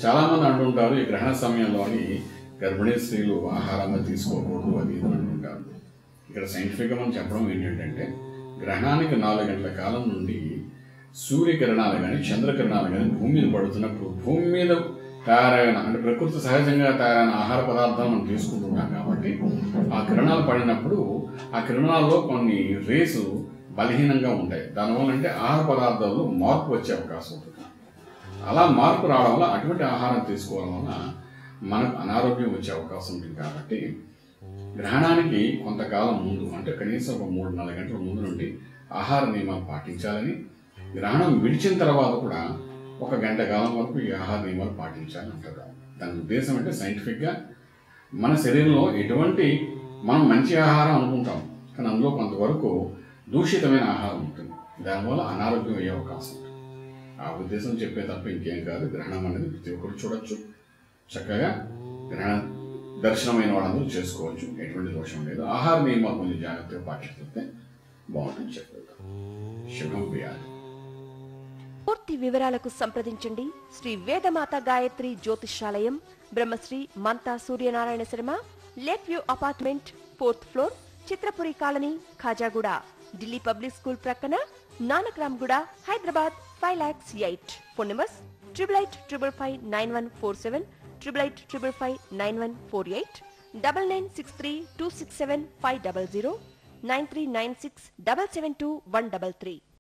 చాలామంది అంటుంటారు ఈ గ్రహణ సమయంలోని గర్భిణీ స్త్రీలు ఆహారంగా తీసుకోకూడదు అది ఇది అంటుంటారు. ఇక్కడ సైంటిఫిక్గా మనం చెప్పడం ఏంటంటే గ్రహణానికి 4 గంటల కాలం నుండి సూర్యకిరణాలు కానీ చంద్రకిరణాలు కానీ భూమి మీద పడుతున్నప్పుడు భూమి మీద తయారైన అంటే ప్రకృతి సహజంగా తయారైన ఆహార పదార్థాలు మనం తీసుకుంటున్నాం కాబట్టి ఆ కిరణాలు పడినప్పుడు ఆ కిరణాల్లో కొన్ని రేసు బలహీనంగా ఉంటాయి. దానివల్ల అంటే ఆహార పదార్థాల్లో మార్పు వచ్చే అవకాశం ఉంటుంది. అలా మార్పు రావడం వల్ల అటువంటి ఆహారం తీసుకోవడం వల్ల మనకు అనారోగ్యం వచ్చే అవకాశం ఉంటుంది. కాబట్టి గ్రహణానికి కొంతకాలం ముందు అంటే కనీసం ఒక 3-4 గంటల ముందు నుండి ఆహార నియమాలు పాటించాలని, గ్రహణం విడిచిన తర్వాత కూడా 1 గంట కాలం వరకు ఈ ఆహార నియమాలు పాటించాలని అంటారు. దాని ఉద్దేశం అంటే సైంటిఫిక్గా మన శరీరంలో ఎటువంటి మనం మంచి ఆహారం అనుకుంటాం కానీ అందులో కొంతవరకు దూషితమైన ఆహారం ఉంటుంది. దానివల్ల అనారోగ్యం అయ్యే అవకాశం ఉంటుంది. ఆ ఉద్దేశం చెప్పే తప్ప ఇంకేం కాదు. గ్రహణం అనేది ప్రతి ఒక్కరు చూడొచ్చు, చక్కగా గ్రహణ దర్శనమైన వాళ్ళందరూ చేసుకోవచ్చు, ఎటువంటి దోషం లేదు. ఆహార నియమాలు కొంచెం జాగ్రత్తగా పాటిస్తే బాగుంటుంది చెప్పేది. శుభం ప్రియాలి. పూర్తి వివరాలకు సంప్రదించండి Sri Vedamata Gayatri Jyotishalayam, Brahmasri Mantha Suryanarayana Sharma, lake view apartment, 4th floor, Chitrapuri colony, Khajaguda, Delhi public school ప్రక్కన, నానక్రామ్గూడ, హైదరాబాద్ 5,08,000. Phone numbers 8855559147, 8855559148, 9963267500, 9396772133.